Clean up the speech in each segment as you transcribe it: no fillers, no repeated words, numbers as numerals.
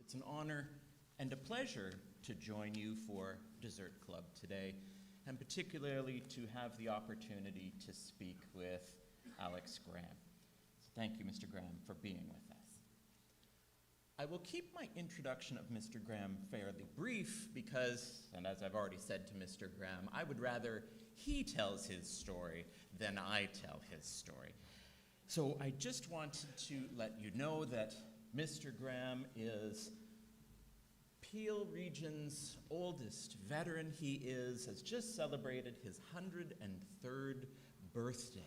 It's an honor and a pleasure to join you for Dessert Club today, and particularly to have the opportunity to speak with Alex Graham. So thank you, Mr. Graham, for being with us. I will keep my introduction of Mr. Graham fairly brief because, and as I've already said to Mr. Graham, I would rather he tells his story than I tell his story. So I just wanted to let you know that Mr. Graham is Peel Region's oldest veteran. He has just celebrated his 103rd birthday.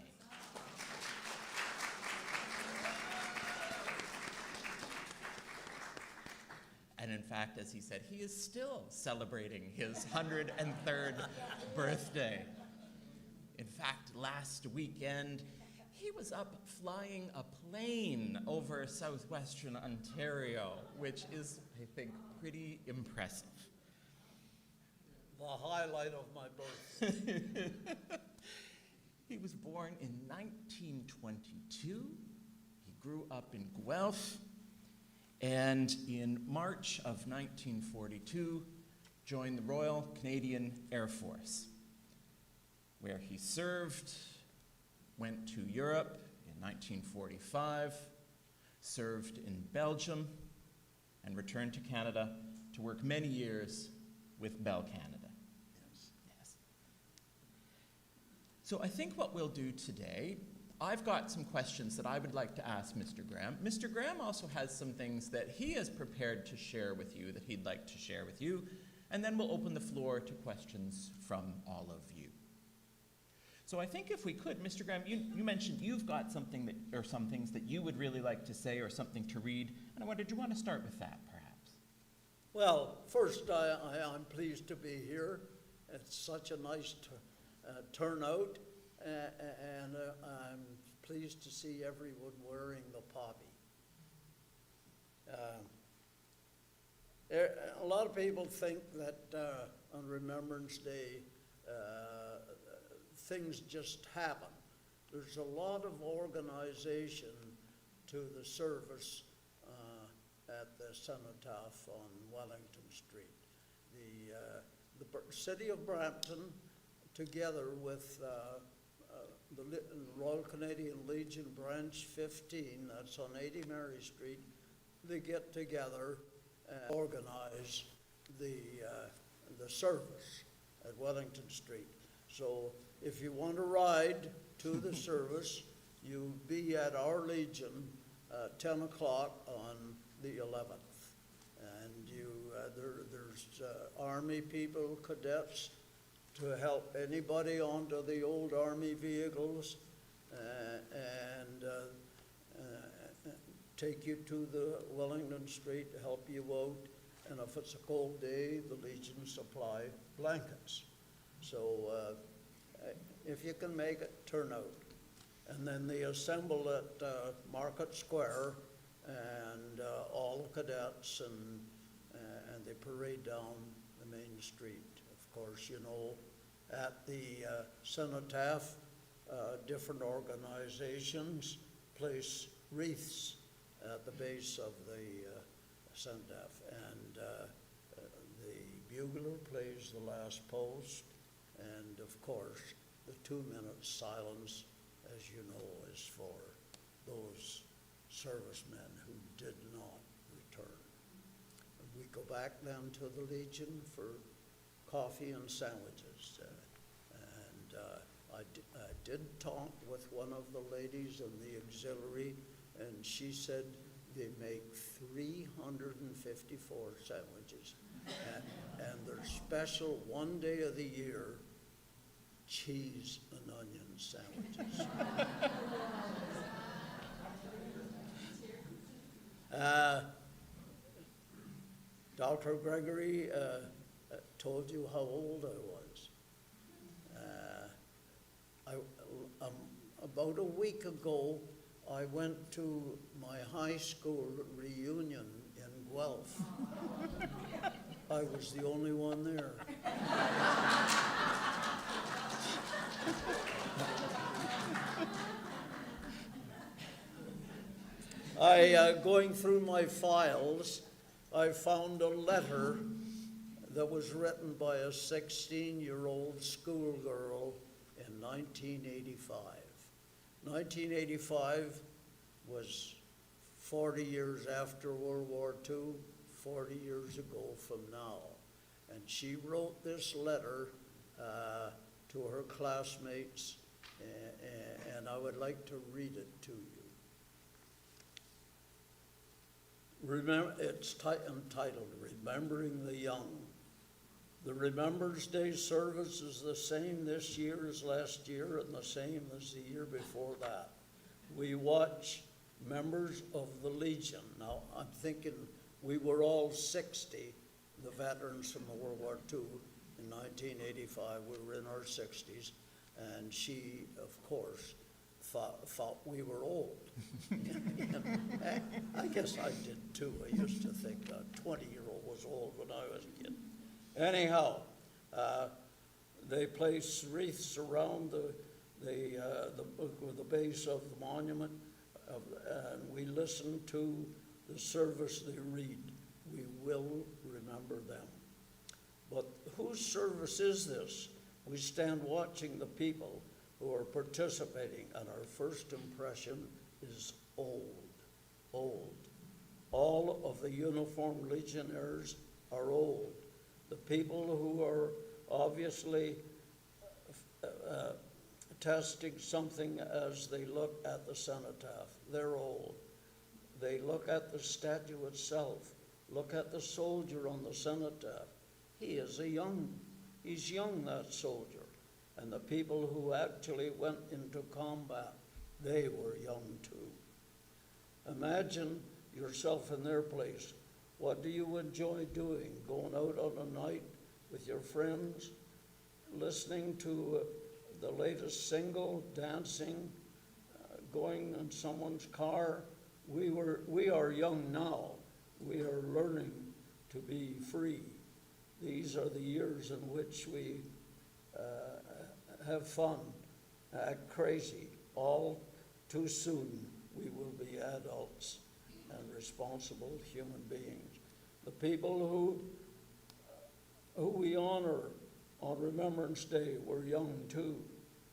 And in fact, as he said, he is still celebrating his 103rd birthday. In fact, last weekend, he was up flying a plane over southwestern Ontario, which is, I think, pretty impressive. The highlight of my birth. He was born in 1922. He grew up in Guelph, and in March of 1942, joined the Royal Canadian Air Force, where he served, went to Europe in 1945, served in Belgium, and returned to Canada to work many years with Bell Canada. Yes. So I think what we'll do today, I've got some questions that I would like to ask Mr. Graham. Mr. Graham also has some things that he has prepared to share with you that he'd like to share with you, and then we'll open the floor to questions from all of you. So I think if we could, Mr. Graham, you mentioned you've got something that, or some things that you would really like to say or something to read, and I wondered, do you want to start with that, perhaps? Well, first, I'm pleased to be here. It's such a nice turnout, and I'm pleased to see everyone wearing the poppy. A lot of people think that on Remembrance Day, things just happen. There's a lot of organization to the service at the Cenotaph on Wellington Street. The City of Brampton, together with the Royal Canadian Legion Branch 15, that's on 80 Mary Street, they get together and organize the service at Wellington Street. So if you want to ride to the service, you'll be at our Legion 10 o'clock on the 11th. And there's Army people, cadets, to help anybody onto the old Army vehicles and take you to the Wellington Street to help you out. And if it's a cold day, the Legion supply blankets. So if you can make it, turn out. And then they assemble at Market Square, and all the cadets, and they parade down the main street. Of course, you know, at the Cenotaph, different organizations place wreaths at the base of the Cenotaph, and the bugler plays the last post, and of course, the 2-minute silence, as you know, is for those servicemen who did not return. We go back then to the Legion for coffee and sandwiches. I did talk with one of the ladies in the auxiliary, and she said they make 354 sandwiches. And they're special one day of the year, cheese and onion sandwiches. Dr. Gregory told you how old I was. About a week ago, I went to my high school reunion in Guelph. I was the only one there. Going through my files, I found a letter that was written by a 16-year-old schoolgirl in 1985. 1985 was 40 years after World War II, 40 years ago from now. And she wrote this letter to her classmates, and I would like to read it to you. Remember, it's entitled, Remembering the Young. The Remembrance Day service is the same this year as last year and the same as the year before that. We watch members of the Legion. Now, I'm thinking we were all 60, the veterans from World War II. In 1985, we were in our 60s, and she, of course, thought we were old. I guess I did too. I used to think a 20-year-old was old when I was a kid. Anyhow, they place wreaths around the base of the monument, and we listen to the service they read. We will remember them. But whose service is this? We stand watching the people who are participating, and our first impression is old, old. All of the uniformed legionnaires are old. The people who are obviously testing something as they look at the cenotaph, they're old. They look at the statue itself, look at the soldier on the cenotaph. He's young, that soldier. And the people who actually went into combat, they were young too. Imagine yourself in their place. What do you enjoy doing? Going out on a night with your friends, listening to the latest single, dancing, going in someone's car? We are young now. We are learning to be free. These are the years in which we have fun, act crazy. All too soon we will be adults and responsible human beings. The people who we honor on Remembrance Day were young too.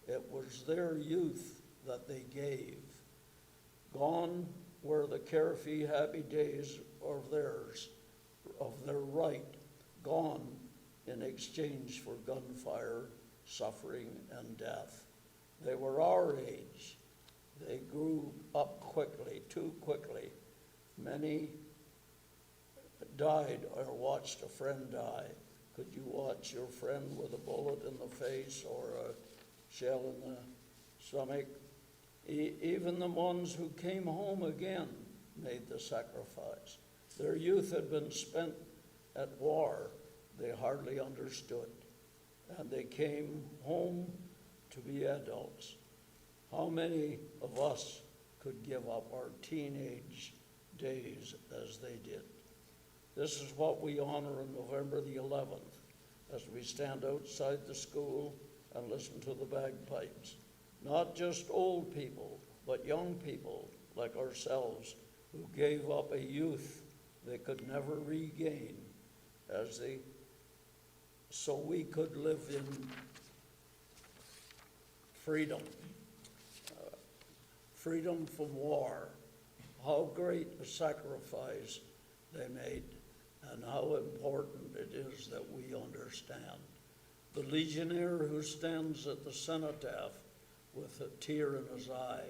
It was their youth that they gave. Gone were the carefree, happy days of theirs, of their right, gone in exchange for gunfire, suffering, and death. They were our age. They grew up quickly, too quickly. Many died or watched a friend die. Could you watch your friend with a bullet in the face or a shell in the stomach? Even the ones who came home again made the sacrifice. Their youth had been spent at war. They hardly understood. And they came home to be adults. How many of us could give up our teenage days as they did? This is what we honor on November the 11th as we stand outside the school and listen to the bagpipes. Not just old people, but young people like ourselves who gave up a youth they could never regain so we could live in freedom. Freedom from war. How great a sacrifice they made, and how important it is that we understand. The legionnaire who stands at the cenotaph with a tear in his eye,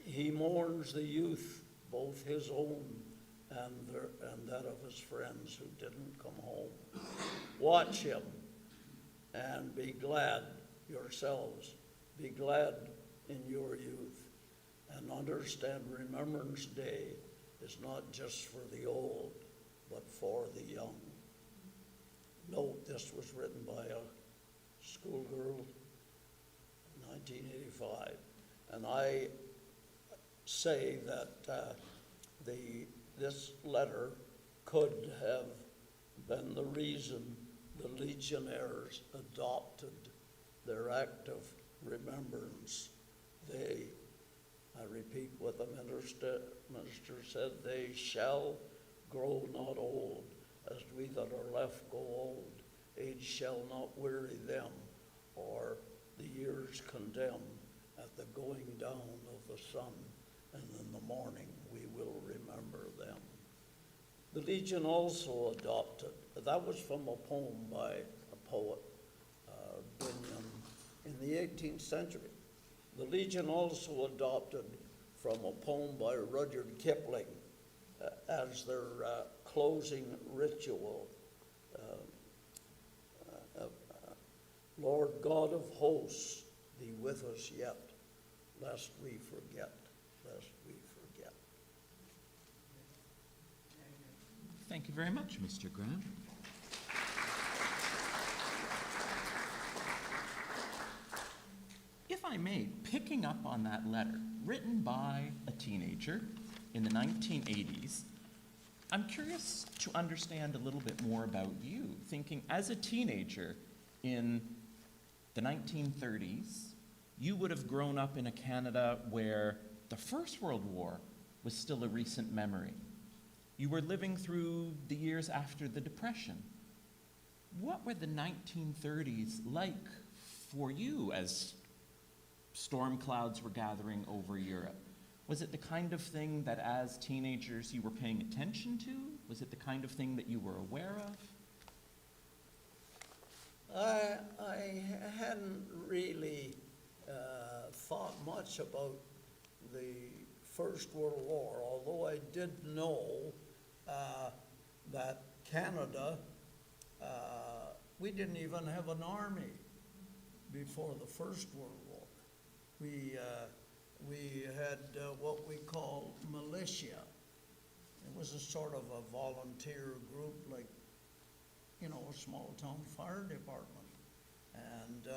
he mourns the youth, both his own and that of his friends who didn't come home. Watch him and be glad yourselves. Be glad in your youth, and understand Remembrance Day is not just for the old, but for the young. Note, this was written by a schoolgirl in 1985, and I say that this letter could have been the reason the legionnaires adopted their act of remembrance. I repeat what the minister said, they shall grow not old, as we that are left go old. Age shall not weary them, or the years condemn. At the going down of the sun, and in the morning we will remember them. The Legion also adopted, that was from a poem by a poet, Binyon, in the 18th century. The Legion also adopted from a poem by Rudyard Kipling as their closing ritual. Lord God of hosts, be with us yet, lest we forget, lest we forget. Thank you very much, Mr. Graham. If I may, picking up on that letter, written by a teenager in the 1980s, I'm curious to understand a little bit more about you, thinking as a teenager in the 1930s, you would have grown up in a Canada where the First World War was still a recent memory. You were living through the years after the Depression. What were the 1930s like for you as storm clouds were gathering over Europe? Was it the kind of thing that as teenagers you were paying attention to? Was it the kind of thing that you were aware of? I hadn't really thought much about the First World War, although I did know that Canada, we didn't even have an army before the First World War. We had what we call militia. It was a sort of a volunteer group, like, a small town fire department. And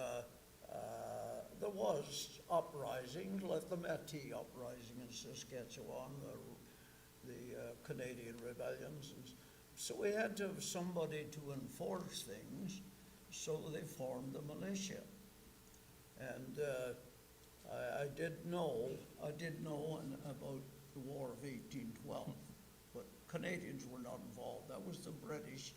there was uprising, like the Métis uprising in Saskatchewan, the Canadian rebellions. And so we had to have somebody to enforce things, so they formed the militia. And I did know about the War of 1812, but Canadians were not involved. That was the British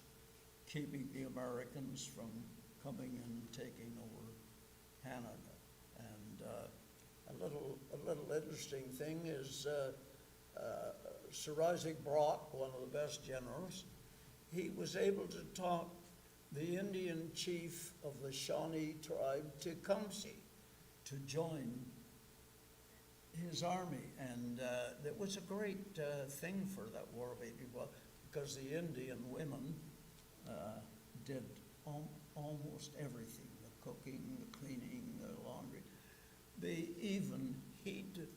keeping the Americans from coming and taking over Canada. And a little interesting thing is Sir Isaac Brock, one of the best generals, he was able to talk the Indian chief of the Shawnee tribe, Tecumseh, to join his army. And it was a great thing for that War of 1812, because the Indian women did almost everything, the cooking, the cleaning, the laundry. They even heated,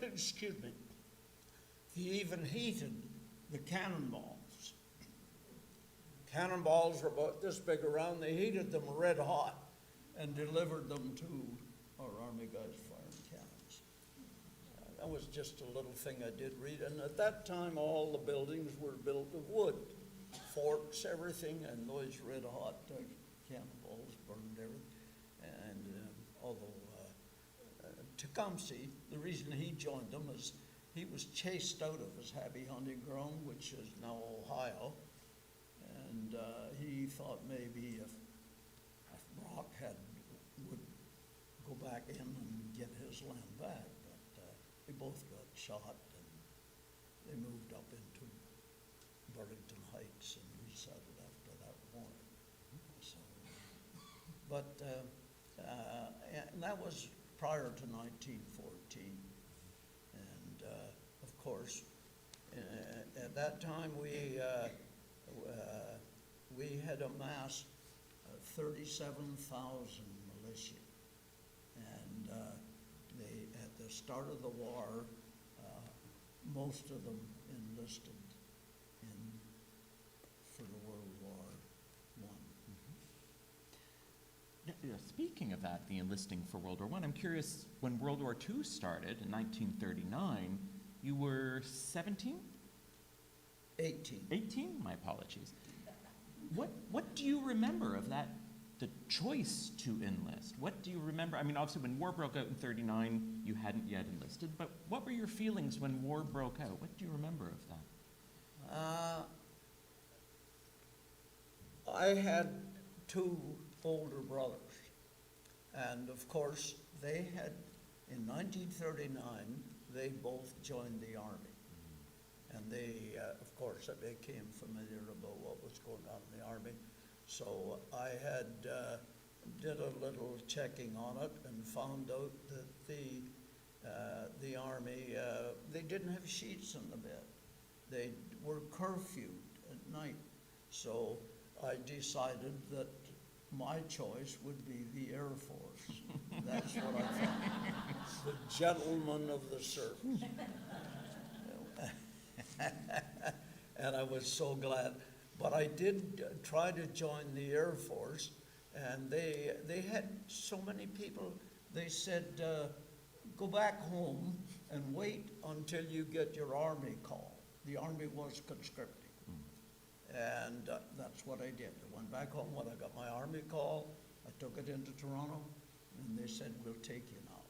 excuse me, they even heated the cannonballs. Cannonballs were about this big around. They heated them red hot and delivered them to our army guys firing cannons. That was just a little thing I did read. And at that time, all the buildings were built of wood. Forts, everything, and those red hot cannonballs burned everything. And although Tecumseh, the reason he joined them is he was chased out of his happy hunting ground, which is now Ohio, and he thought maybe if Brock would go back in and get his land back, but they both got shot, and they moved up into Burlington Heights and resettled after that war. So, but and that was prior to 1914, and of course, at that time we had amassed 37,000 militia, and at the start of the war, most of them enlisted for the World War I. Speaking of that, the enlisting for World War I, I'm curious, when World War II started in 1939, you were 17? 18. 18? My apologies. What do you remember of that, the choice to enlist? What do you remember? I mean, obviously when war broke out in 39, you hadn't yet enlisted, but what were your feelings when war broke out? What do you remember of that? had two older brothers, and of course, they had, in 1939, they both joined the Army. And they, of course, they became familiar about what was going on in the Army. So I had did a little checking on it and found out that the Army, they didn't have sheets in the bed. They were curfewed at night. So I decided that my choice would be the Air Force. That's what I thought. The gentleman of the service. And I was so glad. But I did try to join the Air Force, and they had so many people. They said, go back home and wait until you get your Army call. The Army was conscripting. And that's what I did. I went back home when I got my Army call. I took it into Toronto, and they said, we'll take you now.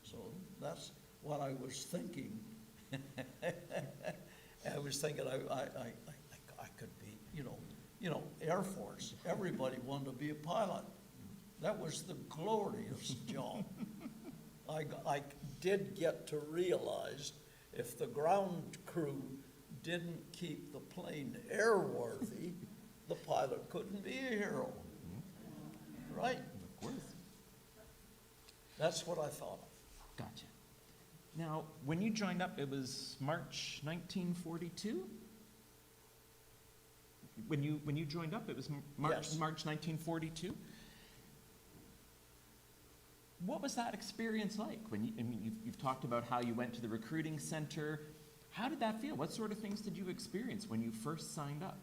So that's what I was thinking. I was thinking I could be, you know, Air Force. Everybody wanted to be a pilot. That was the glorious job. I did get to realize if the ground crew didn't keep the plane airworthy, the pilot couldn't be a hero. Right? Of course. That's what I thought of. Gotcha. Now, when you joined up, it was March 1942? When you joined up, it was March, Yes. March 1942? What was that experience like? When you, I mean, you've talked about how you went to the recruiting center. How did that feel? What sort of things did you experience when you first signed up?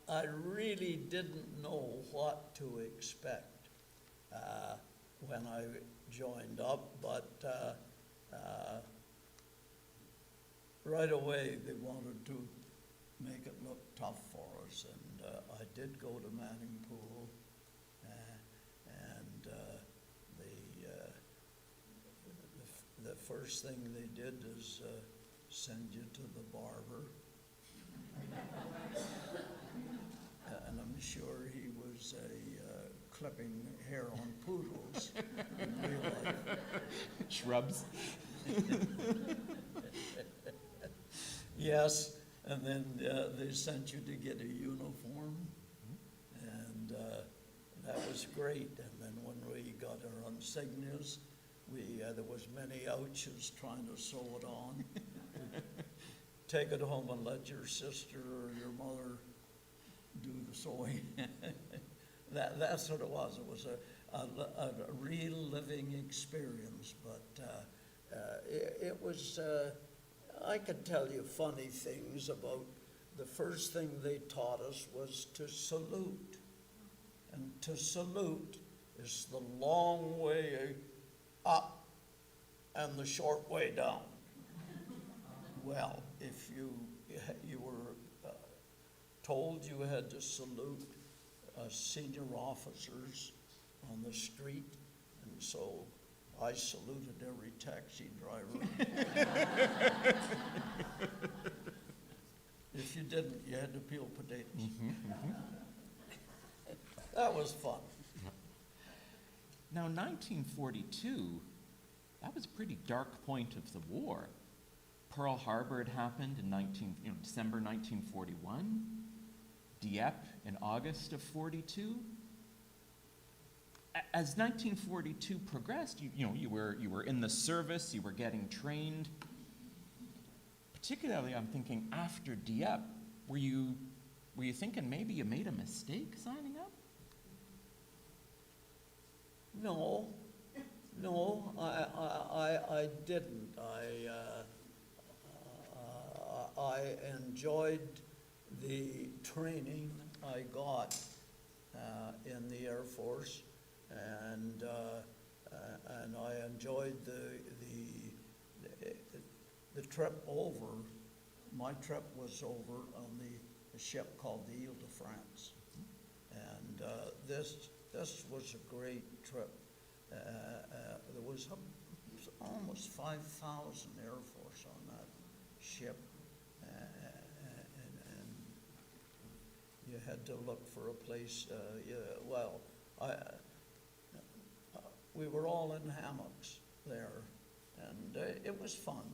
I really didn't know what to expect when I joined up, but right away they wanted to make it look tough for us, and I did go to Manning Pool, and the first thing they did is send you to the barber. And I'm sure he was clipping hair on poodles in real life. Shrubs? Yes, and then they sent you to get a uniform, and that was great. And then when we got our insignias, there was many ouches trying to sew it on. Take it home and let your sister or your mother do the sewing. That's what it was. It was a real living experience, but it was, I could tell you funny things about the first thing they taught us was to salute. And to salute is the long way up and the short way down. Well, if you were told you had to salute senior officers on the street, and so I saluted every taxi driver. If you didn't, you had to peel potatoes. That was fun. Now, 1942, that was a pretty dark point of the war. Pearl Harbor had happened in December 1941. Dieppe in August of 42. As 1942 progressed, you were in the service, you were getting trained. Particularly, I'm thinking after Dieppe, were you thinking maybe you made a mistake signing up? No, I didn't. I enjoyed the training I got in the Air Force, and I enjoyed the trip over. My trip was over on the ship called the Ile de France, and this was a great trip. There was almost 5,000 Air Force on that ship, had to look for a place, well, we were all in hammocks there, and it was fun.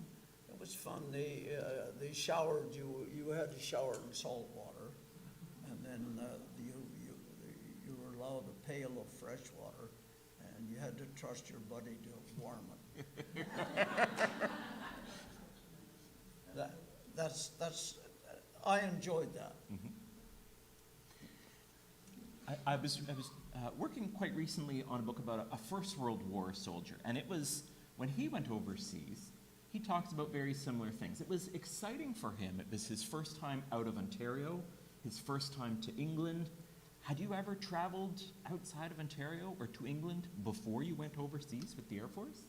It was fun. They showered you. You had to shower in salt water, and then you were allowed a pail of fresh water, and you had to trust your buddy to warm it. I enjoyed that. I was working quite recently on a book about a First World War soldier, and it was, when he went overseas, he talks about very similar things. It was exciting for him. It was his first time out of Ontario, his first time to England. Had you ever traveled outside of Ontario or to England before you went overseas with the Air Force?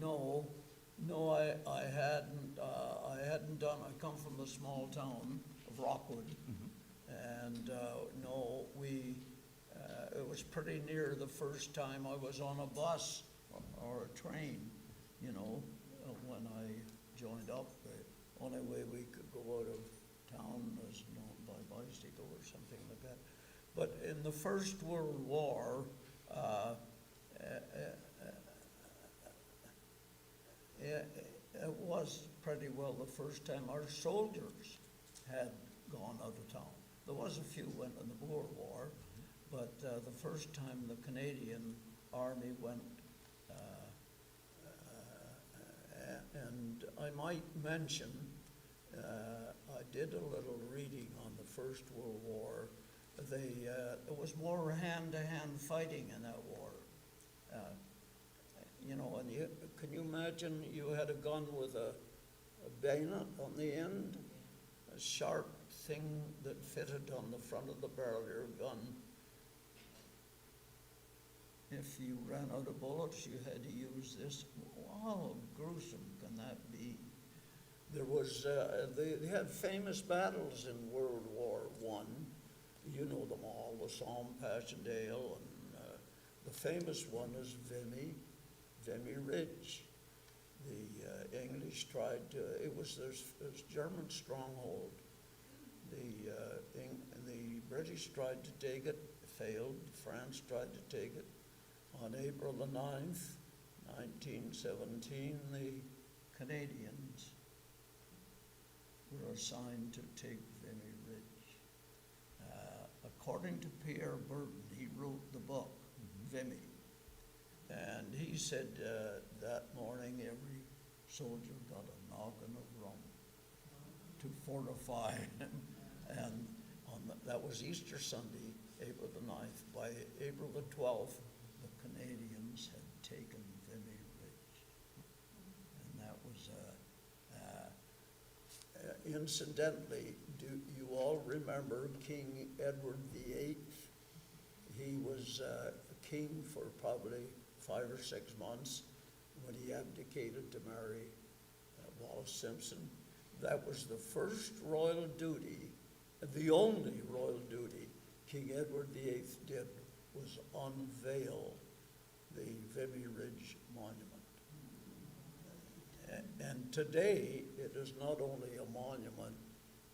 No, I hadn't. I hadn't done. I come from the small town of Rockwood, and no, it was pretty near the first time I was on a bus or a train. You know, when I joined up, the only way we could go out of town was by bicycle or something like that. But in the First World War, it was pretty well the first time our soldiers had gone out of town. There was a few went in the Boer War, but the first time the Canadian Army went, and I might mention, I did a little reading on the First World War. There was more hand-to-hand fighting in that war. You know, and can you imagine you had a gun with a bayonet on the end, a sharp thing that fitted on the front of the barrel of your gun. If you ran out of bullets, you had to use this. How gruesome can that be? There was, they had famous battles in World War I. You know them all, the Somme, Passchendaele, and the famous one is Vimy Ridge. The English tried to, it was this German stronghold. The British tried to take it, failed. France tried to take it. On April the 9th, 1917, the Canadians were assigned to take Vimy Ridge. According to Pierre Burton, he wrote the book, Vimy. And he said that morning every soldier got a noggin of rum to fortify him. And that was Easter Sunday, April the 9th. By April the 12th, the Canadians had taken Vimy Ridge. And that was, incidentally, do you all remember King Edward VIII? He was king for probably 5 or 6 months when he abdicated to marry Wallis Simpson. That was the first royal duty, the only royal duty King Edward VIII did was unveil the Vimy Ridge Monument. And today, it is not only a monument,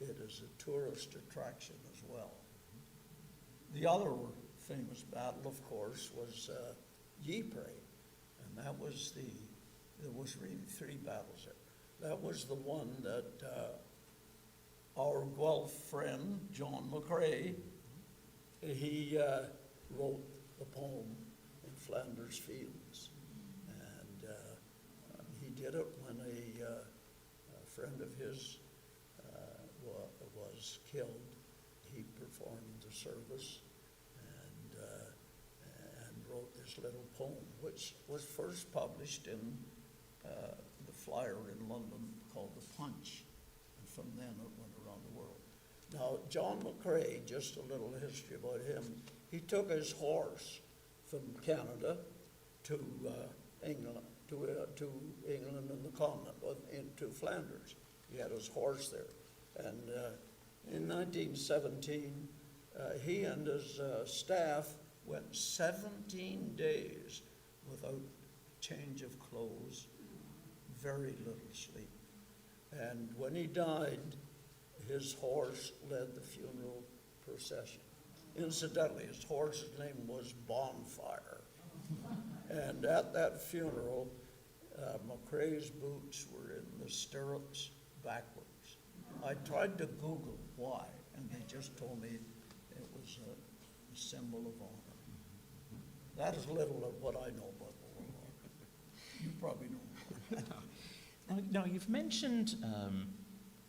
it is a tourist attraction as well. The other famous battle, of course, was Ypres, and that was there was really 3 battles there. That was the one that our Guelph friend, John McCrae, he wrote the poem in Flanders Fields. And he did it when a friend of his was killed. He performed the service and wrote this little poem, which was first published in the Flyer in London called The Punch. And from then it went around the world. Now, John McCrae, just a little history about him, he took his horse from Canada to England, to England and the continent, into Flanders. He had his horse there. And in 1917, he and his staff went 17 days without change of clothes, very little sleep. And when he died, his horse led the funeral procession. Incidentally, his horse's name was Bonfire. And at that funeral, McCrae's boots were in the stirrups backwards. I tried to Google why, and they just told me it was a symbol of honor. That is little of what I know about the World War. You probably know more. Now, you've mentioned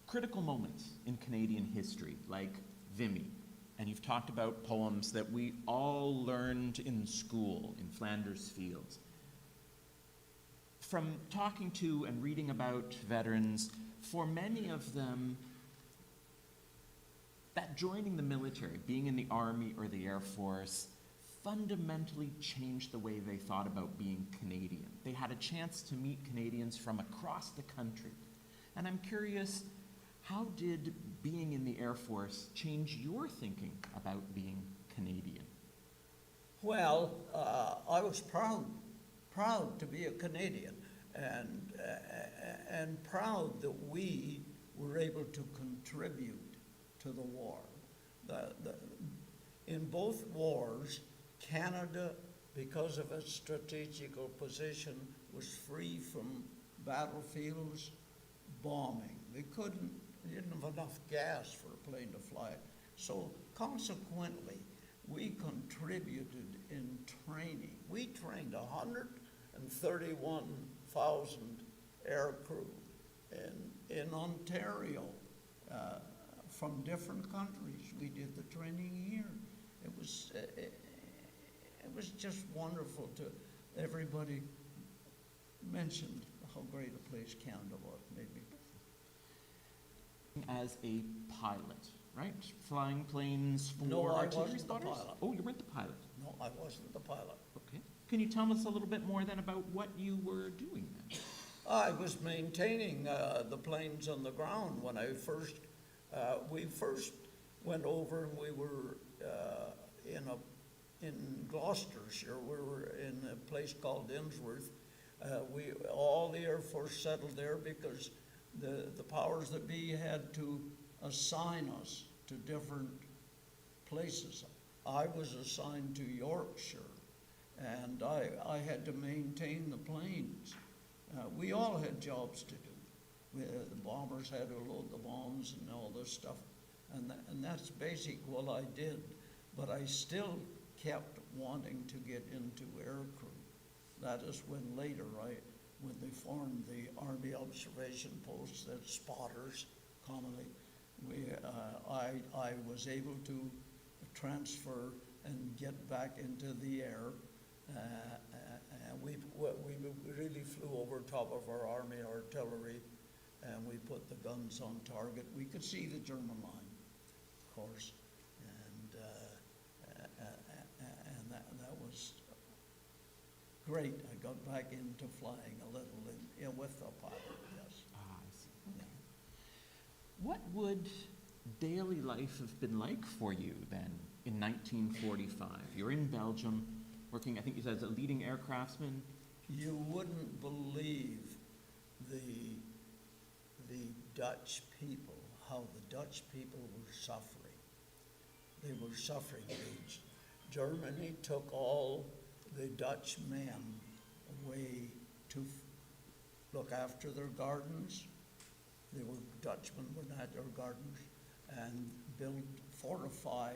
critical moments in Canadian history, like Vimy, and you've talked about poems that we all learned in school, in Flanders Fields. From talking to and reading about veterans, for many of them, that joining the military, being in the Army or the Air Force, fundamentally changed the way they thought about being Canadian. They had a chance to meet Canadians from across the country. And I'm curious, how did being in the Air Force change your thinking about being Canadian? Well, I was proud to be a Canadian, and proud that we were able to contribute to the war. In both wars, Canada, because of its strategical position, was free from battlefields, bombing. They didn't have enough gas for a plane to fly. So consequently, we contributed in training. We trained 131,000 air crew in Ontario from different countries. We did the training here. It was just wonderful to everybody mentioned how great a place Canada was. Made me. As a pilot, right? Flying planes for No, I artillery wasn't the spotters? pilot. Oh, you weren't the pilot. No, I wasn't the pilot. Okay. Can you tell us a little bit more then about what you were doing then? I was maintaining the planes on the ground when we first went over, and we were in Gloucestershire. We were in a place called Innsworth. All the Air Force settled there because the powers that be had to assign us to different places. I was assigned to Yorkshire, and I had to maintain the planes. We all had jobs to do. The bombers had to load the bombs and all this stuff, and that's basic what I did. But I still kept wanting to get into aircrew. That is when later, when they formed the Army Observation Posts, that spotters commonly, I was able to transfer and get back into the air. We really flew over top of our Army artillery, and we put the guns on target. We could see the German line, of course, and that was great. I got back into flying a little with the pilot, yes. Ah, I see. Okay. What would daily life have been like for you then in 1945? You're in Belgium, working, I think you said, as a leading aircraftsman. You wouldn't believe the Dutch people, how the Dutch people were suffering. They were suffering. Germany took all the Dutch men away to look after their gardens. They were Dutchmen, were not their gardeners, and fortify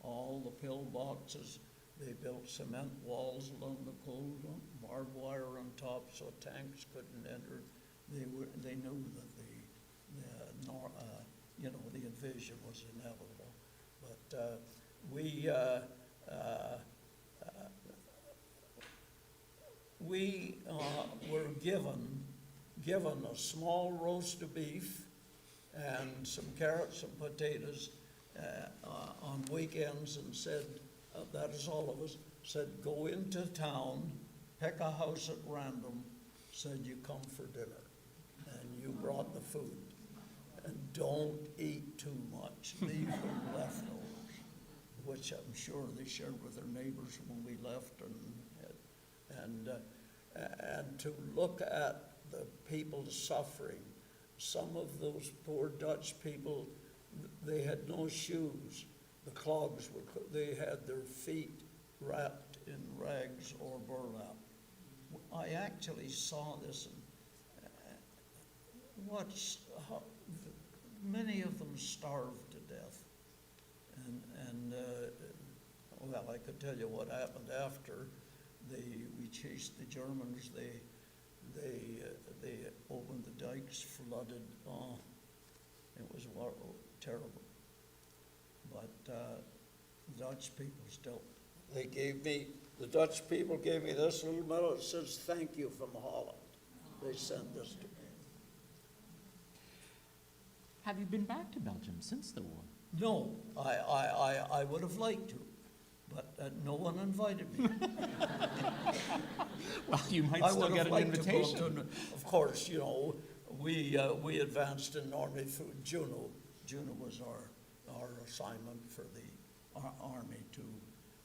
all the pillboxes. They built cement walls along the coast, barbed wire on top so tanks couldn't enter. They knew that the invasion was inevitable. But we were given a small roast of beef and some carrots and potatoes on weekends, and said, that is all of us, said, go into town, pick a house at random, said you come for dinner, and you brought the food. And don't eat too much, leave them leftovers, which I'm sure they shared with their neighbors when we left, and to look at the people suffering. Some of those poor Dutch people, they had no shoes. the clogs they had their feet wrapped in rags or burlap. I actually saw this and watched how many of them starved to death. Well, I could tell you what happened after we chased the Germans. They opened the dikes, flooded. Oh, it was terrible. But the Dutch people still, the Dutch people gave me this little medal. It says, "Thank you from Holland." They sent this to me. Have you been back to Belgium since the war? No, I would have liked to, but no one invited me. Well, you might I still would get have an liked invitation. to go of course, you know, we advanced in Normandy through Juno. Juno was our assignment for the army to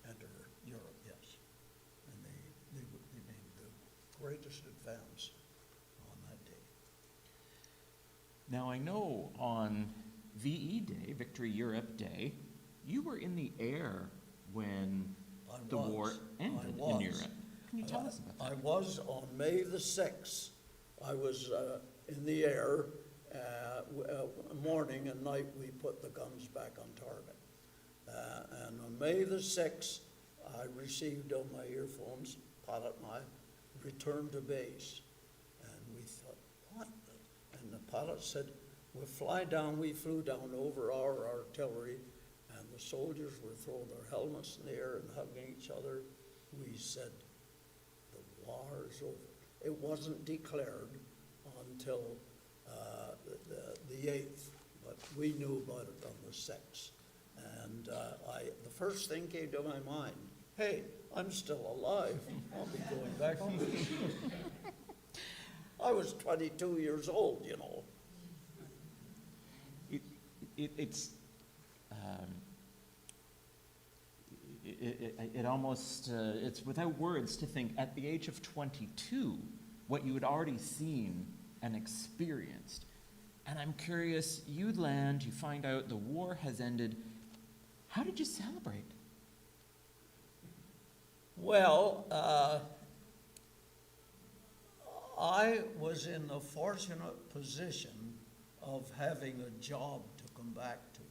enter Europe, yes. And they made the greatest advance on that day. Now, I know on VE Day, Victory Europe Day, you were in the air when the war ended in Europe. Can you tell us about that? I was on May the 6th. I was in the air. Morning and night we put the guns back on target. And on May the 6th, I received on my earphones, pilot and I, return to base. And we thought, what? And the pilot said, we flew down over our artillery, and the soldiers were throwing their helmets in the air and hugging each other. We said, the war is over. It wasn't declared until the 8th, but we knew about it on the 6th. And the first thing came to my mind, hey, I'm still alive. I'll be going back home. I was 22 years old, you know. It almost, it's without words to think at the age of 22, what you had already seen and experienced. And I'm curious, you land, you find out the war has ended. How did you celebrate? Well, I was in the fortunate position of having a job to come back to.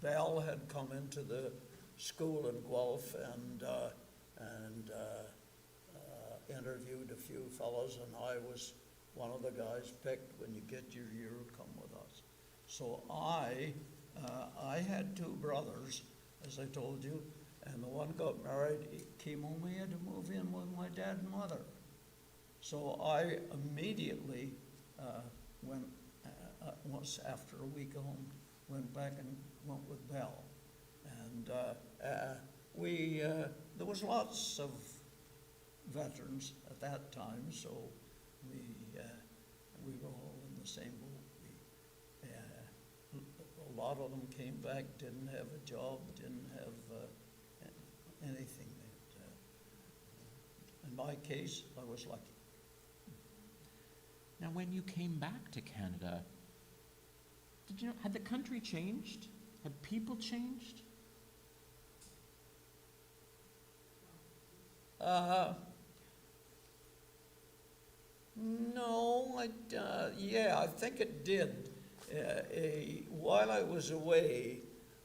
Bell had come into the school in Guelph and interviewed a few fellows, and I was one of the guys picked. When you get your year, come with us. So I had two brothers, as I told you, and the one got married. He came home. We had to move in with my dad and mother. So I immediately went. Once after a week home, went back and went with Bell, and there was lots of veterans at that time, so we were all in the same boat. A lot of them came back, didn't have a job, didn't have anything. In my case, I was lucky. Now, when you came back to Canada, did you know, had the country changed? Had people changed? No, I think it did. While I was away,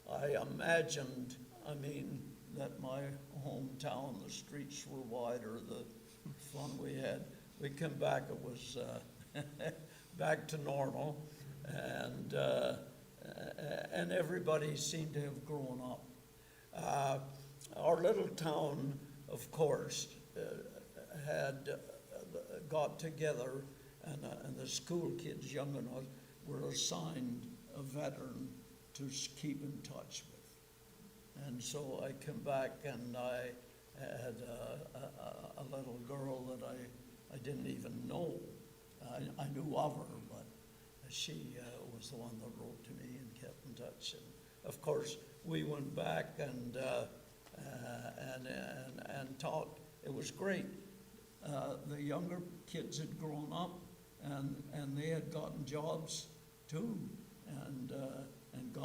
I imagined, that my hometown, the streets were wider, the fun we had. We came back, it was back to normal, and everybody seemed to have grown up. Our little town, of course, had got together, and the school kids, young enough, were assigned a veteran to keep in touch with. And so I came back, and I had a little girl that I didn't even know. I knew of her, but she was the one that wrote to me and kept in touch. And of course, we went back and talked. It was great. The younger kids had grown up, and they had gotten jobs too, and and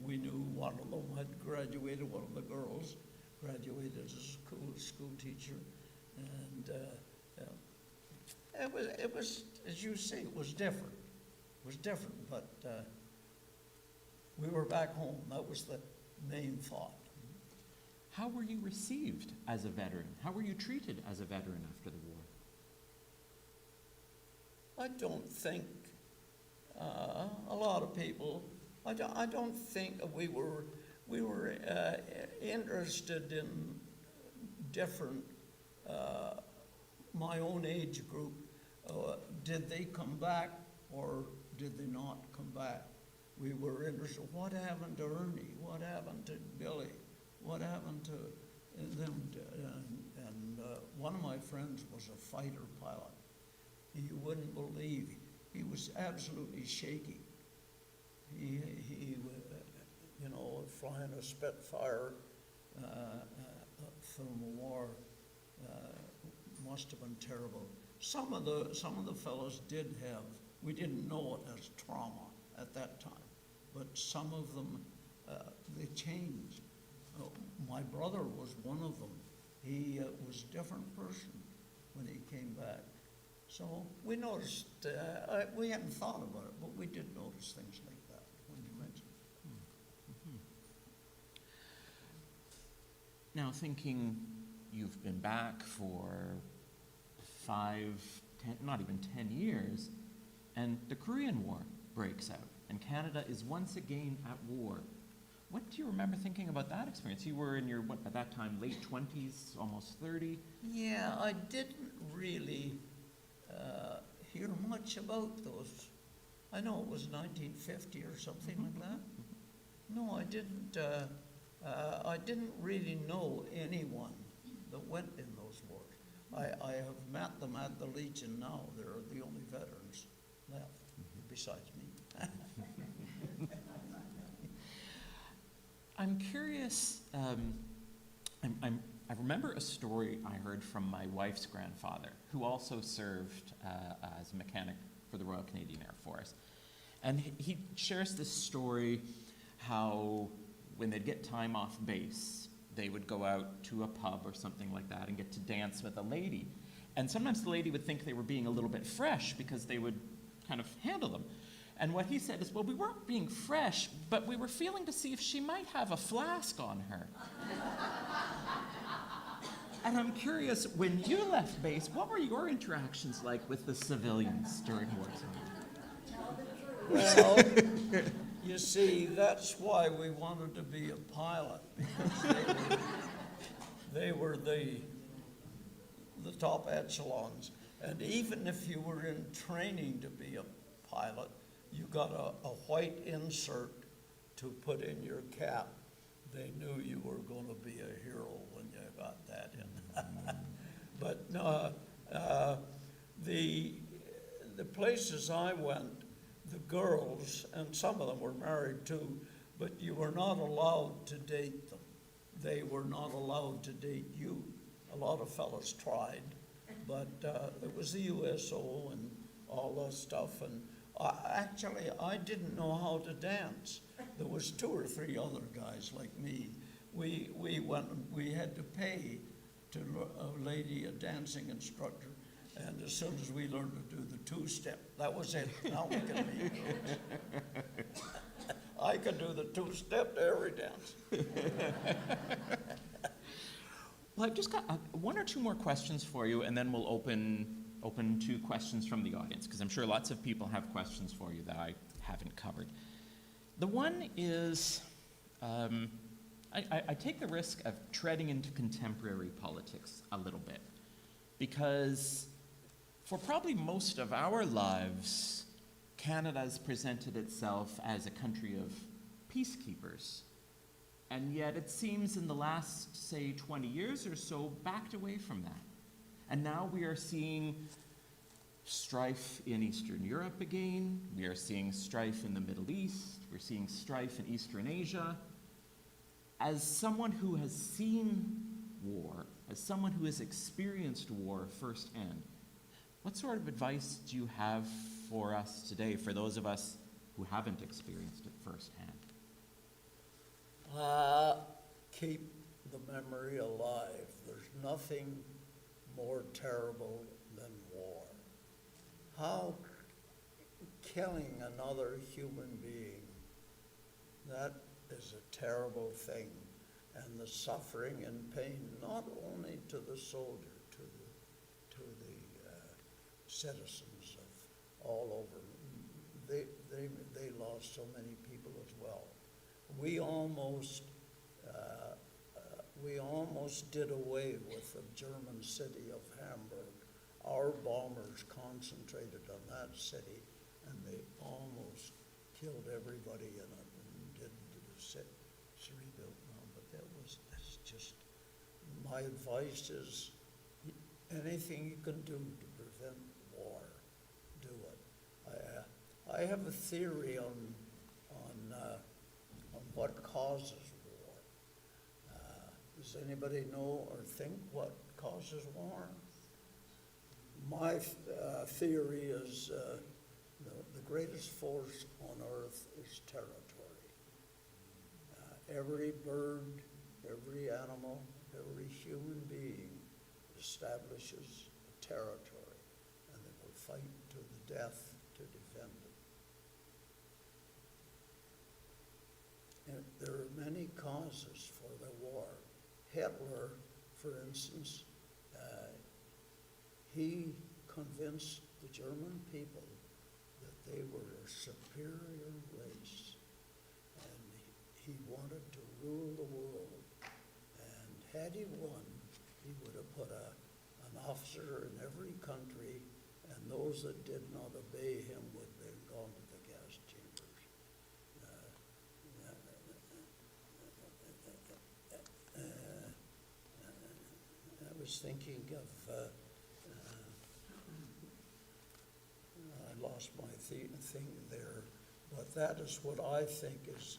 we knew one of them had graduated, one of the girls graduated as a school teacher, and it was, as you say, it was different. It was different, but we were back home. That was the main thought. How were you received as a veteran? How were you treated as a veteran after the war? I don't think a lot of people. I don't think we were interested in different. My own age group. Did they come back or did they not come back? We were interested. What happened to Ernie? What happened to Billy? What happened to them? And one of my friends was a fighter pilot. You wouldn't believe, he was absolutely shaky. He you know, flying a Spitfire from the war must have been terrible. Some of the fellows did have, we didn't know it as trauma at that time, but some of them, they changed. My brother was one of them. He was a different person when he came back. So we noticed, we hadn't thought about it, but we did notice things like that when you mentioned it. Mm-hmm. Now, thinking you've been back for 5, 10, not even 10 years, and the Korean War breaks out, and Canada is once again at war. What do you remember thinking about that experience? You were in your, what, at that time, late 20s, almost 30? Yeah, I didn't really hear much about those. I know it was 1950 or something like that. No, I didn't. I didn't really know anyone that went in those wars. I have met them at the Legion now. They're the only veterans left, besides me. I'm curious, I remember a story I heard from my wife's grandfather, who also served as a mechanic for the Royal Canadian Air Force. And he shares this story how when they'd get time off base, they would go out to a pub or something like that and get to dance with a lady. And sometimes the lady would think they were being a little bit fresh because they would kind of handle them. And what he said is, well, we weren't being fresh, but we were feeling to see if she might have a flask on her. And I'm curious, when you left base, what were your interactions like with the civilians during wartime? Well, you see, that's why we wanted to be a pilot, because they were the top echelons. And even if you were in training to be a pilot, you got a white insert to put in your cap. They knew you were going to be a hero when you got that in. But no, the places I went, the girls, and some of them were married too, but you were not allowed to date them. They were not allowed to date you. A lot of fellas tried, but it was the USO and all that stuff. And actually, I didn't know how to dance. There was 2 or 3 other guys like me. We went and we had to pay to a lady, a dancing instructor, and as soon as we learned to do the 2-step, that was it. Now we can make those. I could do the 2-step to every dance. Well, I've just got 1 or 2 more questions for you, and then we'll open to questions from the audience, because I'm sure lots of people have questions for you that I haven't covered. The one is, I take the risk of treading into contemporary politics a little bit, because for probably most of our lives, Canada's presented itself as a country of peacekeepers. And yet it seems in the last, say, 20 years or so, backed away from that. And now we are seeing strife in Eastern Europe again. We are seeing strife in the Middle East. We're seeing strife in Eastern Asia. As someone who has seen war, as someone who has experienced war firsthand, what sort of advice do you have for us today, for those of us who haven't experienced it firsthand? Keep the memory alive. There's nothing more terrible than war. How killing another human being, that is a terrible thing. And the suffering and pain, not only to the soldier, to the citizens of all over. They lost so many people as well. We almost did away with the German city of Hamburg. Our bombers concentrated on that city, and they almost killed everybody in it and did the city rebuilt now. But that's just, my advice is, anything you can do to prevent war, do it. I have a theory on what causes war. Does anybody know or think what causes war? My theory is the greatest force on earth is territory. Every bird, every animal, every human being establishes a territory, and they will fight to the death to defend it. And there are many causes for the war. Hitler, for instance, he convinced the German people that they were a superior race, and he wanted to rule the world. And had he won, he would have put an officer in every country, and those that did not obey him would have been gone to the gas chambers. I was thinking of, I lost my thing there, but that is what I think is,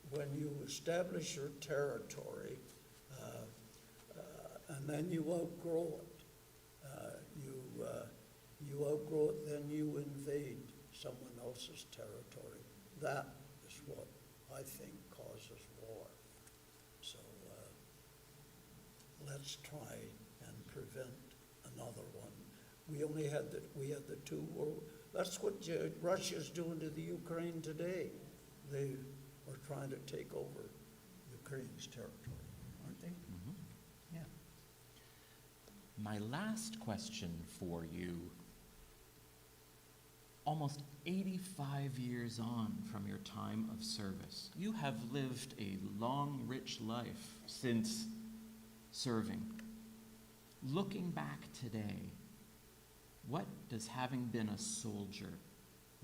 when you establish your territory, and then you outgrow it, you outgrow it, then you invade someone else's territory. That is what I think causes war. So let's try and prevent another one. We had the two world. That's what Russia's doing to the Ukraine today. They are trying to take over Ukraine's territory, aren't they? Mm-hmm. Yeah. My last question for you, almost 85 years on from your time of service, you have lived a long, rich life since serving. Looking back today, what does having been a soldier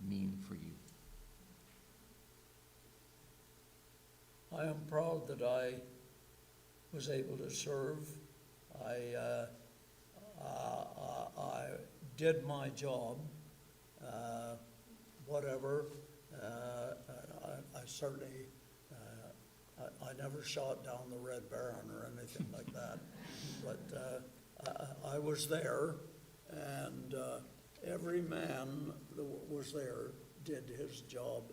mean for you? I am proud that I was able to serve. I did my job, whatever. I certainly, I never shot down the Red Baron or anything like that, but I was there, and every man that was there did his job,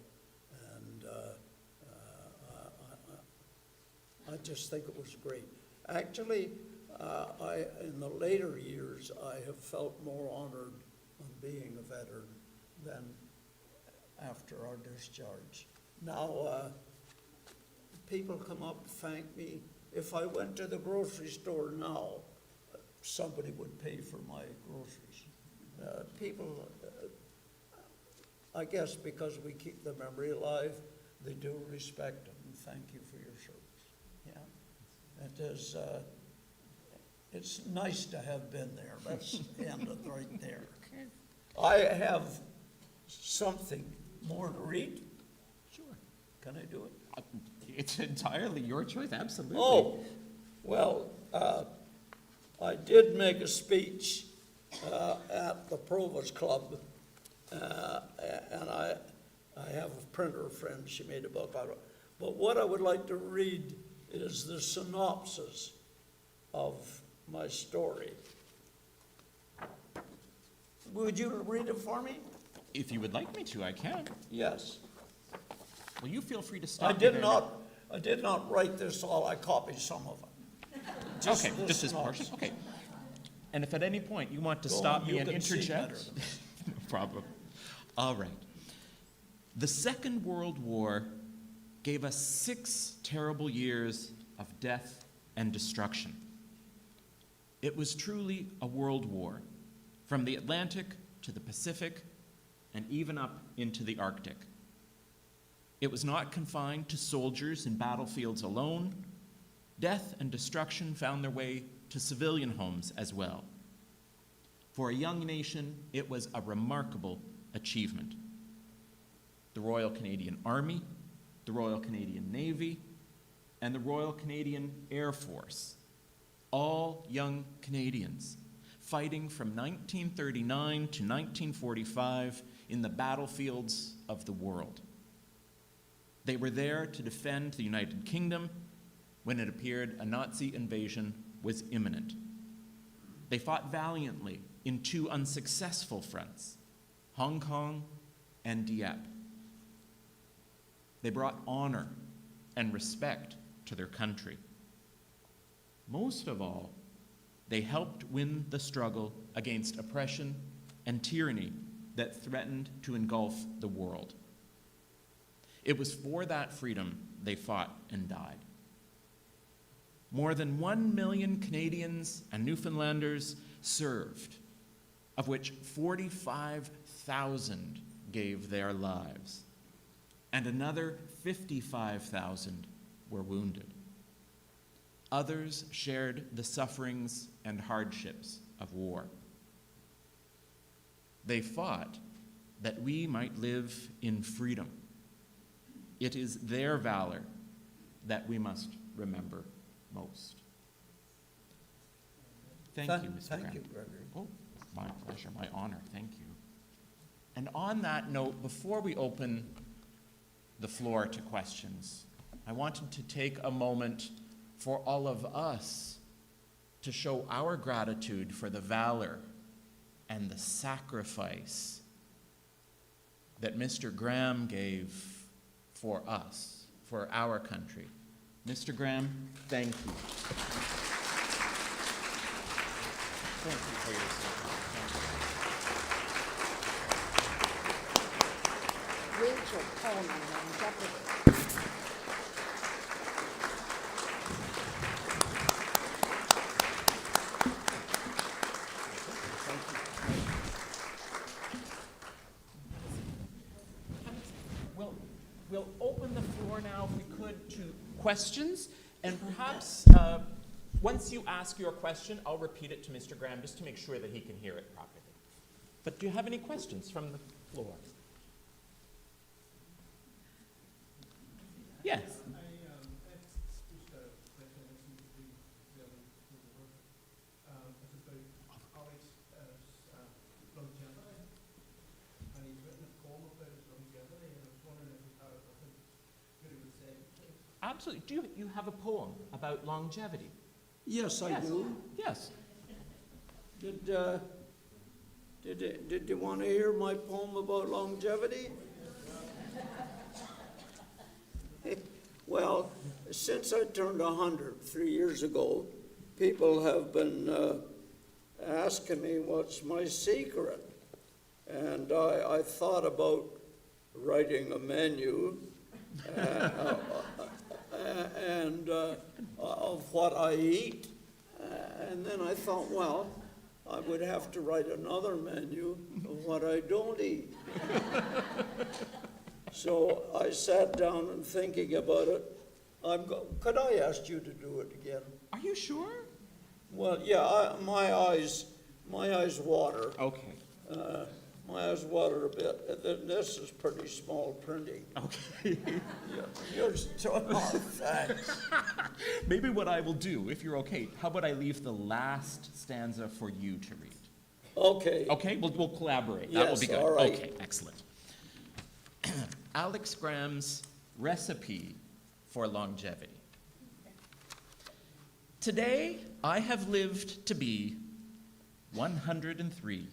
and I just think it was great. Actually, in the later years, I have felt more honored on being a veteran than after our discharge. Now, people come up and thank me. If I went to the grocery store now, somebody would pay for my groceries. People, I guess because we keep the memory alive, they do respect them and thank you for your service. Yeah, it is. It's nice to have been there. Let's end it right there. I have something more to read. Sure. Can I do it? It's entirely your choice, absolutely. Oh, well, I did make a speech at the Provost Club, and I have a printer friend. She made a book out of it. But what I would like to read is the synopsis of my story. Would you read it for me? If you would like me to, I can. Yes. Well, you feel free to stop. I did not write this all, I copied some of it. Okay, just this portion, okay. And if at any point you want to stop me and interject, no problem. All right. The Second World War gave us 6 terrible years of death and destruction. It was truly a world war, from the Atlantic to the Pacific, and even up into the Arctic. It was not confined to soldiers in battlefields alone. Death and destruction found their way to civilian homes as well. For a young nation, it was a remarkable achievement. The Royal Canadian Army, the Royal Canadian Navy, and the Royal Canadian Air Force, all young Canadians, fighting from 1939 to 1945 in the battlefields of the world. They were there to defend the United Kingdom when it appeared a Nazi invasion was imminent. They fought valiantly in 2 unsuccessful fronts, Hong Kong and Dieppe. They brought honor and respect to their country. Most of all, they helped win the struggle against oppression and tyranny that threatened to engulf the world. It was for that freedom they fought and died. More than 1 million Canadians and Newfoundlanders served, of which 45,000 gave their lives, and another 55,000 were wounded. Others shared the sufferings and hardships of war. They fought that we might live in freedom. It is their valor that we must remember most. Thank you, Mr. Graham. Thank you, Gregory. Oh, my pleasure, my honor, thank you. And on that note, before we open the floor to questions, I wanted to take a moment for all of us to show our gratitude for the valor and the sacrifice that Mr. Graham gave for us, for our country. Mr. Graham, thank you. Thank you for your service. Read your poem on longevity. We'll open the floor now, if we could, to questions. And perhaps once you ask your question, I'll repeat it to Mr. Graham just to make sure that he can hear it properly. But do you have any questions from the floor? Yes. Absolutely. Do you have a poem about longevity? Yes, I do. Yes. Did you want to hear my poem about longevity? Well, since I turned 100 3 years ago, people have been asking me what's my secret. And I thought about writing a menu and of what I eat. And then I thought, well, I would have to write another menu of what I don't eat. So I sat down and thinking about it. Could I ask you to do it again? Are you sure? Well, yeah, my eyes water. Okay. My eyes water a bit. This is pretty small printing. Okay. Yours, thanks. Maybe what I will do, if you're okay, how about I leave the last stanza for you to read? Okay. Okay, we'll collaborate. That will be Yes, good. all right. Okay, excellent. Alex Graham's recipe for longevity. Today, I have lived to be 103.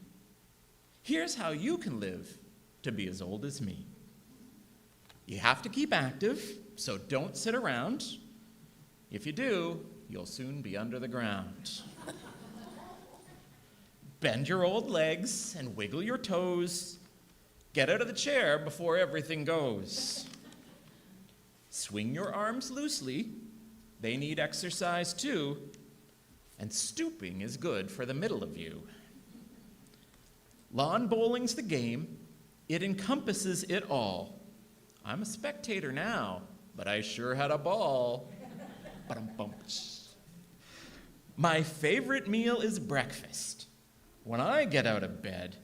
Here's how you can live to be as old as me. You have to keep active, so don't sit around. If you do, you'll soon be under the ground. Bend your old legs and wiggle your toes. Get out of the chair before everything goes. Swing your arms loosely. They need exercise too. And stooping is good for the middle of you. Lawn bowling's the game. It encompasses it all. I'm a spectator now, but I sure had a ball. Ba-dum-bum. My favorite meal is breakfast. When I get out of bed,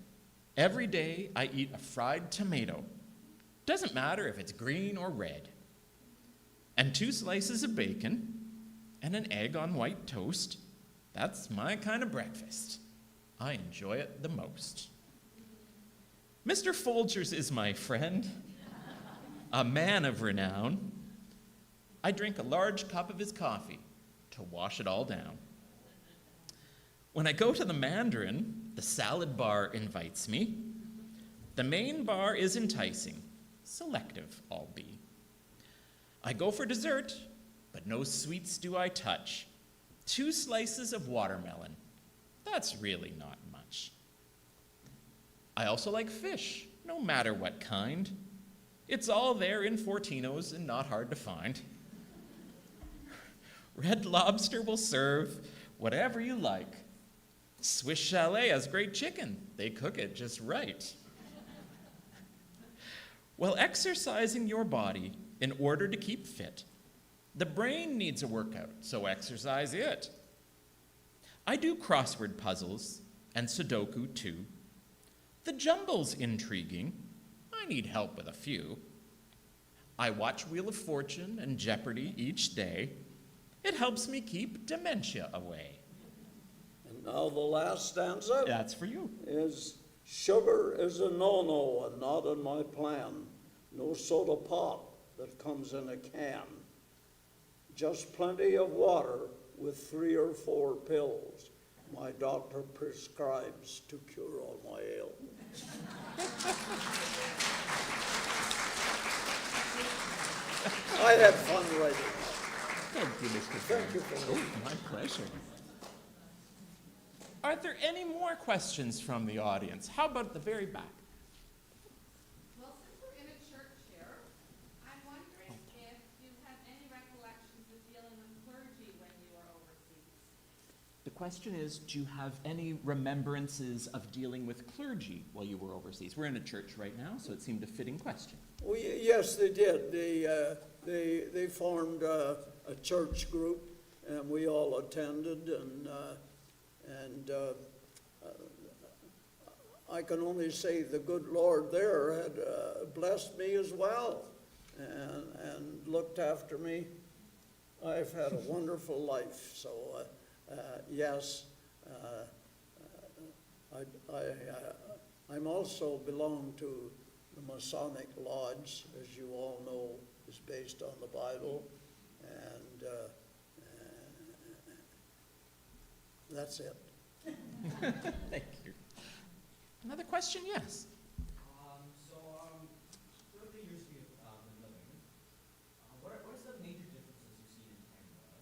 every day I eat a fried tomato. Doesn't matter if it's green or red. And 2 slices of bacon and an egg on white toast. That's my kind of breakfast. I enjoy it the most. Mr. Folgers is my friend, a man of renown. I drink a large cup of his coffee to wash it all down. When I go to the Mandarin, the salad bar invites me. The main bar is enticing, selective I'll be. I go for dessert, but no sweets do I touch. 2 slices of watermelon, that's really not much. I also like fish, no matter what kind. It's all there in Fortino's and not hard to find. Red Lobster will serve whatever you like. Swiss Chalet has great chicken. They cook it just right. While exercising your body in order to keep fit, the brain needs a workout, so exercise it. I do crossword puzzles and Sudoku too. The jumble's intriguing. I need help with a few. I watch Wheel of Fortune and Jeopardy each day. It helps me keep dementia away. And now the last stanza That's for you. is, sugar is a no-no and not in my plan. No soda pop that comes in a can. Just plenty of water with 3 or 4 pills my doctor prescribes to cure all my ailments. I had fun writing that. Thank you, Mr. Thank you for Oh, my pleasure. Are there any more questions from the audience? How about the very back? Well, since we're in a church here, I'm wondering if you have any recollections of dealing with clergy when you were overseas. The question is, do you have any remembrances of dealing with clergy while you were overseas? We're in a church right now, so it seemed a fitting question. Well, yes, they did. They formed a church group, and we all attended, and I can only say the good Lord there had blessed me as well, and looked after me. I've had a wonderful life, so yes. I'm also belong to the Masonic Lodge, as you all know, is based on the Bible, and that's it. Thank you. Another question? Yes. Throughout the years you've been living, what is the major differences you've seen in Canada?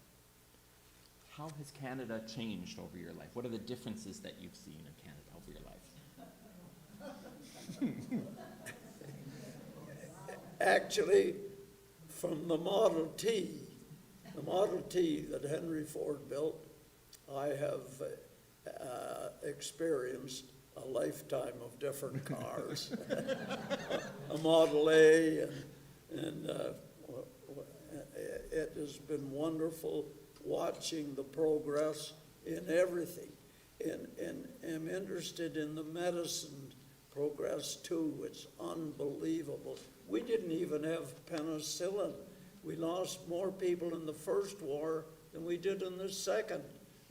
How has Canada changed over your life? What are the differences that you've seen in Canada over your life? Actually, from the Model T that Henry Ford built, I have experienced a lifetime of different cars. A Model A, and it has been wonderful watching the progress in everything. And am interested in the medicine progress too. It's unbelievable. We didn't even have penicillin. We lost more people in the first war than we did in the second,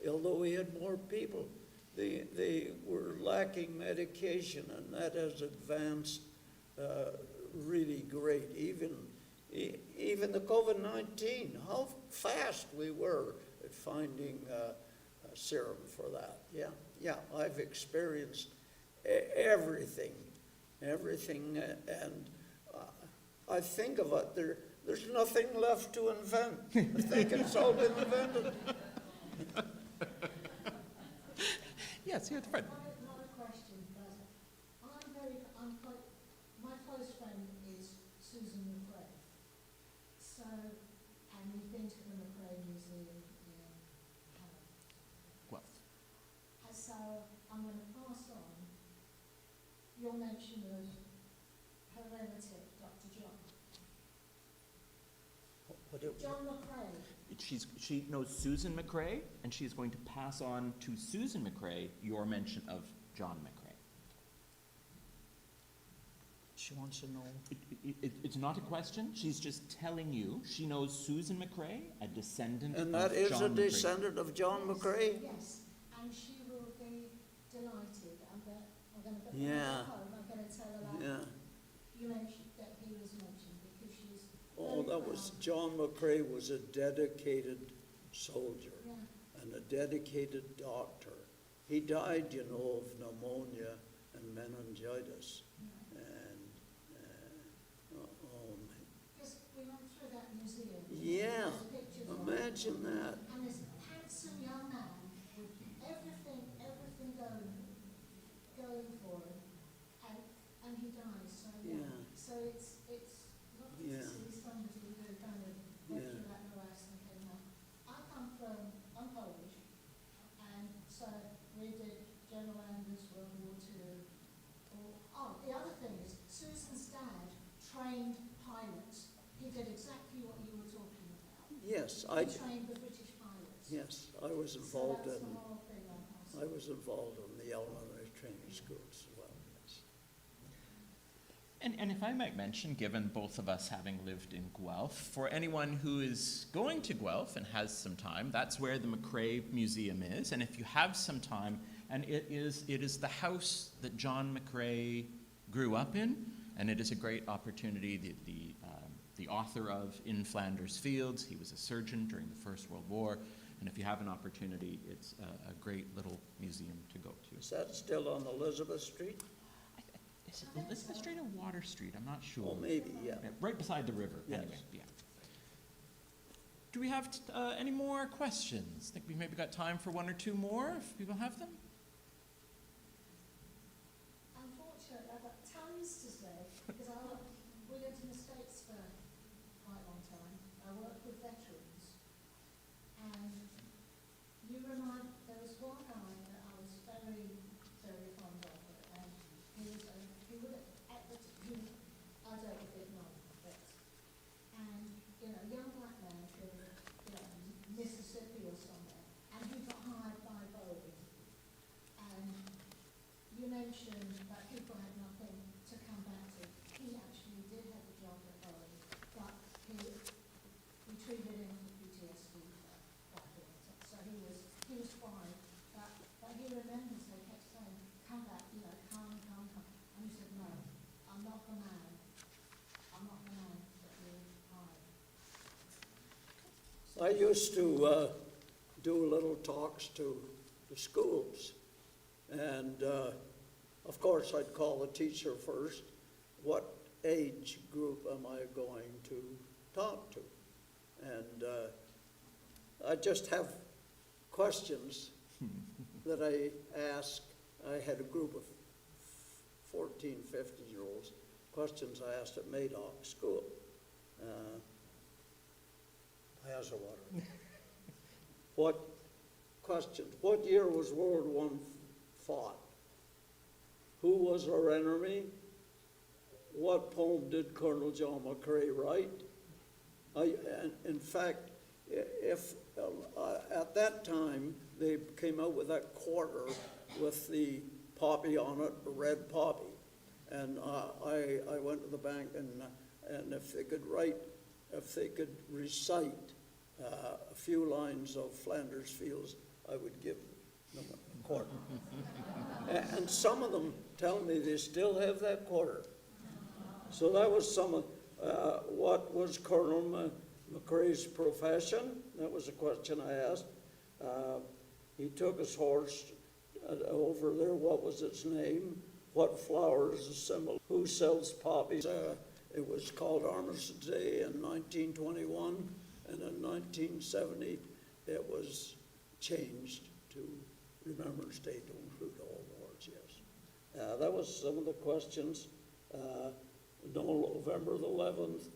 although we had more people. They were lacking medication, and that has advanced really great. Even the COVID-19, how fast we were at finding a serum for that. Yeah, I've experienced everything everything, and I think of it, there's nothing left to invent. I think it's all been invented. Yes, here at the front. Not a question, but my close friend is Susan McRae. So, and we've been to the McRae Museum in Well, so I'm going to pass on your mention of her relative, Dr. John. John McRae. she knows Susan McRae, and she's going to pass on to Susan McRae your mention of John McRae. She wants to know. It's not a question. She's just telling you she knows Susan McRae, a descendant And of that is John a McRae. descendant of John McRae? Yes, and she will be delighted. I'm going to go Yeah. home. I'm going to tell her that Yeah. you mentioned that he was mentioned because she's. Oh, very that was, proud. John McRae was a dedicated soldier Yeah. and a dedicated doctor. He died, you know, of pneumonia and meningitis. Yeah. And, Because we went through that museum. yeah, There's pictures of imagine him. that. And this handsome young man with everything going for him, and he dies. So Yeah. So it's lovely Yeah. to see somebody who kind of went through that morass and came out. I'm Polish, and so we did General Anders, World War II. The other thing is Susan's dad trained pilots. He did exactly what you were talking about. Yes, He trained the British pilots. yes, I was So involved that's in, the whole thing I'm I was involved in the elementary training schools as well, yes. And if I might mention, given both of us having lived in Guelph, for anyone who is going to Guelph and has some time, that's where the McRae Museum is. And if you have some time, and it is the house that John McRae grew up in, and it is a great opportunity. The author of In Flanders Fields, he was a surgeon during the First World War, and if you have an opportunity, it's a great little museum to go to. Is that still on Elizabeth Street? Is it Elizabeth Street or Water Street? I'm not sure. Oh, maybe, yeah. Yeah, right beside the river, Yes. anyway, yeah. Do we have any more questions? Think we maybe got time for one or two more, if people have them? Unfortunately, I've got tons to say, because we lived in the States for quite a long time. I worked with veterans, and there was one guy that I was very, very fond of, and he would, I don't know if it not, but, and, young black man from, Mississippi or somewhere, and he got hired by Boeing. And you mentioned that people had nothing to come back to. He actually did have a job at Boeing, but we treated him for PTSD for quite a long time. So he was fine, but he remembers, they kept saying, come back, come. And he said, no, I'm not the man. I'm not the man that you hired. I used to do little talks to the schools. And, of course, I'd call the teacher first. What age group am I going to talk to? And I just have questions that I ask. I had a group of 14, 15-year-olds, questions I asked at Madoc School. Pass the water. What questions? What year was World War I fought? Who was our enemy? What poem did Colonel John McRae write? In fact, if at that time they came out with that quarter with the poppy on it, a red poppy, and I went to the bank and if they could recite a few lines of Flanders Fields, I would give them a quarter. And some of them tell me they still have that quarter. So that was some of, what was Colonel McRae's profession? That was a question I asked. He took his horse over there, what was its name? What flowers are similar? Who sells poppies? It was called Armistice Day in 1921, and in 1970 it was changed to Remembrance Day to include all wars, yes. That was some of the questions. November the 11th,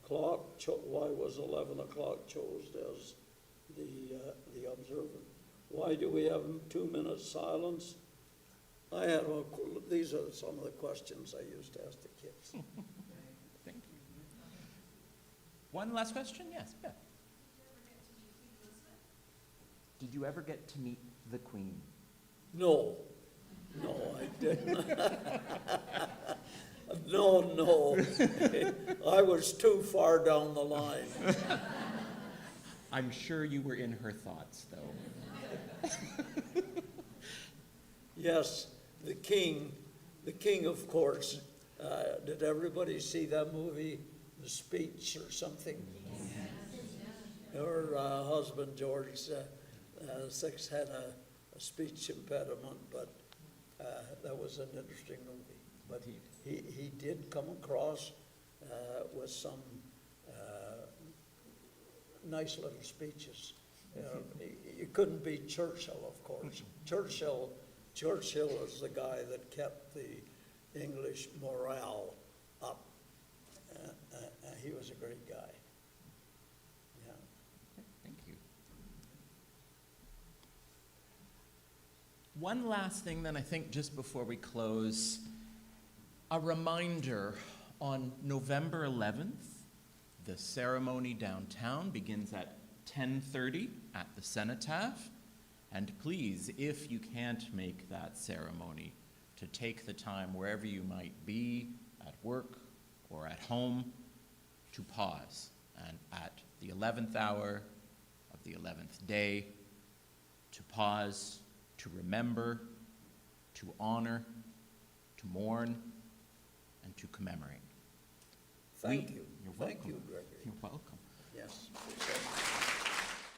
why was 11 o'clock chosen as the observant? Why do we have 2 minutes silence? These are some of the questions I used to ask the kids. Thank you. One last question? Yes, Beth. Did you ever get to meet the Queen? No, I didn't. No. I was too far down the line. I'm sure you were in her thoughts, though. Yes, the king, of course. Did everybody see that movie, The Speech or something? Her husband, George VI, had a speech impediment, but that was an interesting movie. But he did come across with some nice little speeches. You couldn't beat Churchill, of course. Churchill is the guy that kept the English morale up. He was a great guy. Yeah. Thank you. One last thing then, I think, just before we close, a reminder, on November 11th, the ceremony downtown begins at 10:30 at the Cenotaph. And please, if you can't make that ceremony, to take the time wherever you might be, at work or at home, to pause. And at the 11th hour of the 11th day, to pause, to remember, to honor, to mourn, and to commemorate. Thank you. You're Thank welcome. you, Gregory. You're welcome. Yes.